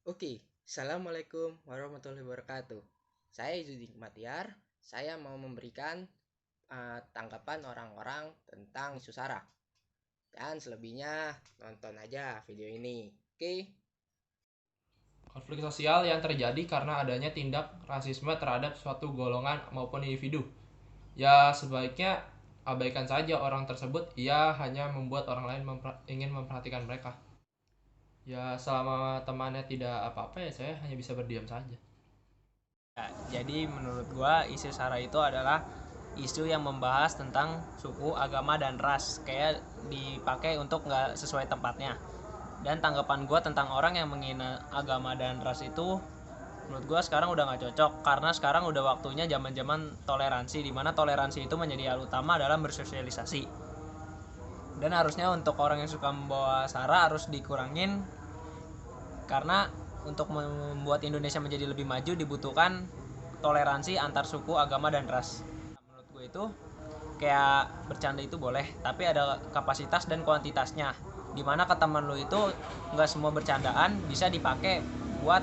Oke, Assalamualaikum warahmatullahi wabarakatuh. Saya Zudik Matiar. Saya mau memberikan tanggapan orang-orang tentang isu SARA. Dan selebihnya nonton aja video ini. Oke? Konflik sosial yang terjadi karena adanya tindak rasisme terhadap suatu golongan maupun individu. Ya, sebaiknya abaikan saja orang tersebut, ia hanya membuat orang lain ingin memperhatikan mereka. Ya, selama temannya tidak apa-apa ya saya hanya bisa berdiam saja. Ya, jadi menurut gua isu SARA itu adalah isu yang membahas tentang suku, agama, dan ras. Kayak dipakai untuk nggak sesuai tempatnya. Dan tanggapan gua tentang orang yang menghina agama dan ras itu menurut gua sekarang udah nggak cocok. Karena sekarang udah waktunya zaman-zaman toleransi. Dimana toleransi itu menjadi hal utama dalam bersosialisasi. Dan harusnya untuk orang yang suka membawa SARA harus dikurangin. Karena untuk membuat Indonesia menjadi lebih maju dibutuhkan toleransi antar suku, agama, dan ras. Menurut gue itu kayak bercanda itu boleh, tapi ada kapasitas dan kuantitasnya. Dimana ke teman lu itu nggak semua bercandaan bisa dipakai buat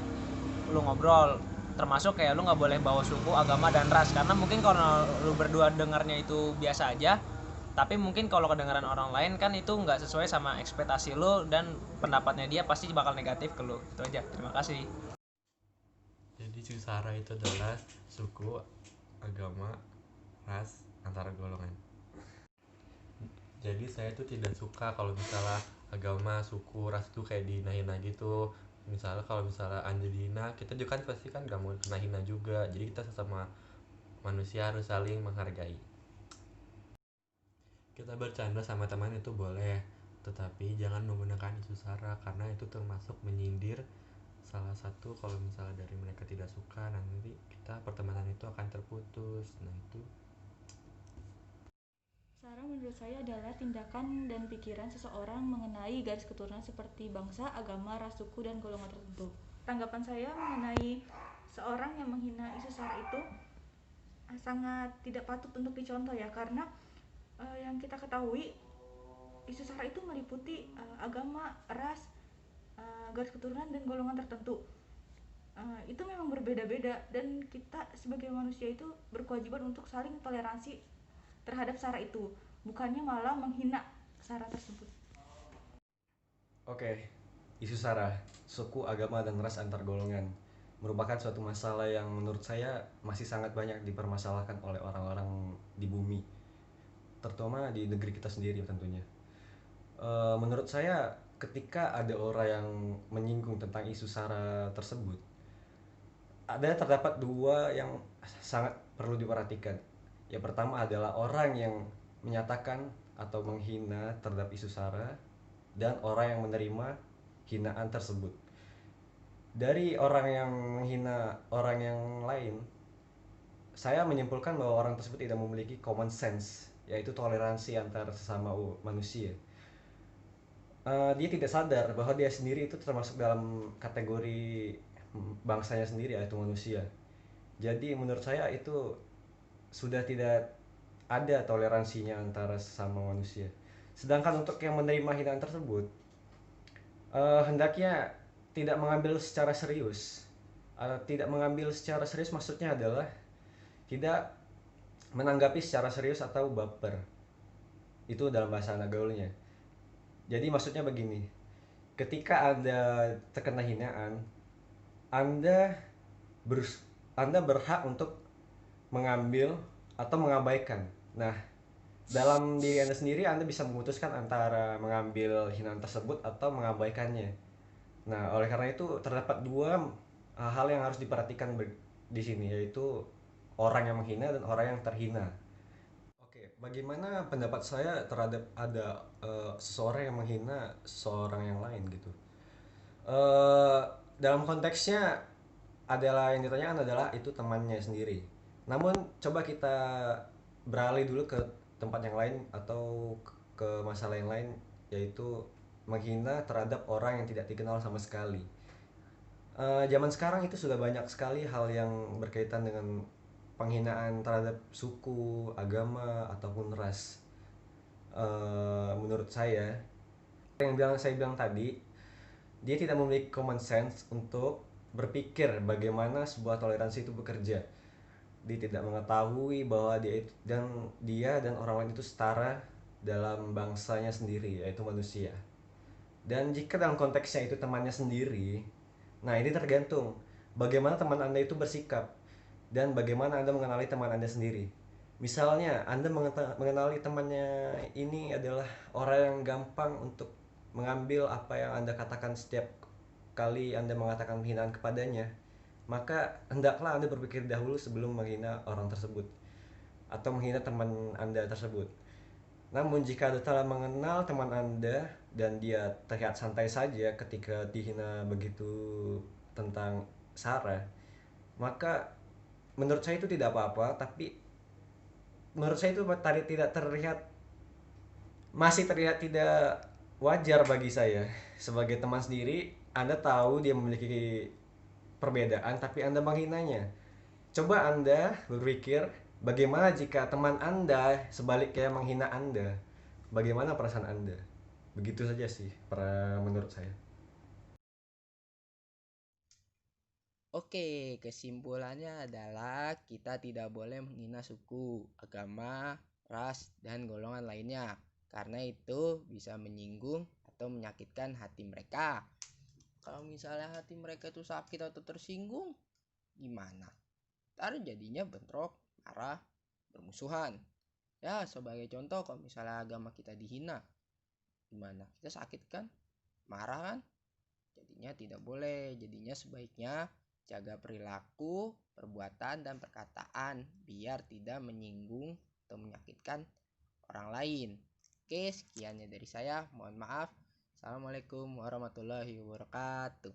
lu ngobrol. Termasuk kayak lu nggak boleh bawa suku, agama, dan ras. Karena mungkin kalau lu berdua dengarnya itu biasa aja, tapi mungkin kalau kedengaran orang lain kan itu nggak sesuai sama ekspektasi lu dan pendapatnya dia pasti bakal negatif ke lu. Itu aja. Terima kasih. Jadi Susara itu adalah suku, agama, ras, antara golongan. Jadi saya tuh tidak suka kalau misalnya agama, suku, ras tuh kayak dihina-hina gitu. Misalnya kalau misalnya Anda dihina, kita juga kan pasti kan gak mau kena hina juga. Jadi kita sesama manusia harus saling menghargai. Kita bercanda sama teman itu boleh, tetapi jangan menggunakan isu sara karena itu termasuk menyindir salah satu. Kalau misalnya dari mereka tidak suka, nanti kita pertemanan itu akan terputus. Nah itu. Sara menurut saya adalah tindakan dan pikiran seseorang mengenai garis keturunan seperti bangsa, agama, ras, suku, dan golongan tertentu. Tanggapan saya mengenai seorang yang menghina isu Sara itu sangat tidak patut untuk dicontoh ya, karena yang kita ketahui isu Sara itu meliputi agama, ras, garis keturunan, dan golongan tertentu. Itu memang berbeda-beda dan kita sebagai manusia itu berkewajiban untuk saling toleransi terhadap sara itu, bukannya malah menghina sara tersebut. Oke, isu SARA, suku, agama, dan ras antar golongan merupakan suatu masalah yang menurut saya masih sangat banyak dipermasalahkan oleh orang-orang di bumi, terutama di negeri kita sendiri tentunya. Menurut saya ketika ada orang yang menyinggung tentang isu SARA tersebut, terdapat dua yang sangat perlu diperhatikan. Yang pertama adalah orang yang menyatakan atau menghina terhadap isu SARA dan orang yang menerima hinaan tersebut. Dari orang yang menghina orang yang lain, saya menyimpulkan bahwa orang tersebut tidak memiliki common sense, yaitu toleransi antar sesama manusia. Dia tidak sadar bahwa dia sendiri itu termasuk dalam kategori bangsanya sendiri, yaitu manusia. Jadi menurut saya itu sudah tidak ada toleransinya antara sesama manusia. Sedangkan untuk yang menerima hinaan tersebut, hendaknya tidak mengambil secara serius. Tidak mengambil secara serius maksudnya adalah tidak menanggapi secara serius atau baper. Itu dalam bahasa anak gaulnya. Jadi maksudnya begini, ketika Anda terkena hinaan, Anda ber- Anda berhak untuk mengambil atau mengabaikan. Nah, dalam diri Anda sendiri Anda bisa memutuskan antara mengambil hinaan tersebut atau mengabaikannya. Nah, oleh karena itu terdapat dua hal yang harus diperhatikan di sini, yaitu orang yang menghina dan orang yang terhina. Oke, bagaimana pendapat saya terhadap ada seseorang yang menghina seseorang yang lain gitu? Eh, Dalam konteksnya adalah yang ditanyakan adalah itu temannya sendiri. Namun coba kita beralih dulu ke tempat yang lain atau ke masalah yang lain, yaitu menghina terhadap orang yang tidak dikenal sama sekali. Zaman sekarang itu sudah banyak sekali hal yang berkaitan dengan penghinaan terhadap suku, agama ataupun ras. Menurut saya, yang saya bilang tadi, dia tidak memiliki common sense untuk berpikir bagaimana sebuah toleransi itu bekerja. Dia tidak mengetahui bahwa dia dan orang lain itu setara dalam bangsanya sendiri, yaitu manusia. Dan jika dalam konteksnya itu temannya sendiri, nah ini tergantung bagaimana teman Anda itu bersikap dan bagaimana Anda mengenali teman Anda sendiri. Misalnya Anda mengenali temannya ini adalah orang yang gampang untuk mengambil apa yang Anda katakan setiap kali Anda mengatakan penghinaan kepadanya, maka hendaklah Anda berpikir dahulu sebelum menghina orang tersebut atau menghina teman Anda tersebut. Namun jika Anda telah mengenal teman Anda dan dia terlihat santai saja ketika dihina begitu tentang Sarah, maka menurut saya itu tidak apa-apa, tapi menurut saya itu tidak terlihat, masih terlihat tidak wajar bagi saya. Sebagai teman sendiri, Anda tahu dia memiliki perbedaan tapi Anda menghinanya. Coba Anda berpikir bagaimana jika teman Anda sebaliknya menghina Anda. Bagaimana perasaan Anda? Begitu saja sih menurut saya. Oke, kesimpulannya adalah kita tidak boleh menghina suku, agama, ras, dan golongan lainnya, karena itu bisa menyinggung atau menyakitkan hati mereka. Kalau misalnya hati mereka itu sakit atau tersinggung, gimana? Ntar jadinya bentrok, marah, bermusuhan. Ya, sebagai contoh, kalau misalnya agama kita dihina, gimana? Kita sakit kan? Marah kan? Jadinya tidak boleh. Jadinya sebaiknya jaga perilaku, perbuatan, dan perkataan biar tidak menyinggung atau menyakitkan orang lain. Oke, sekiannya dari saya. Mohon maaf. Assalamualaikum warahmatullahi wabarakatuh.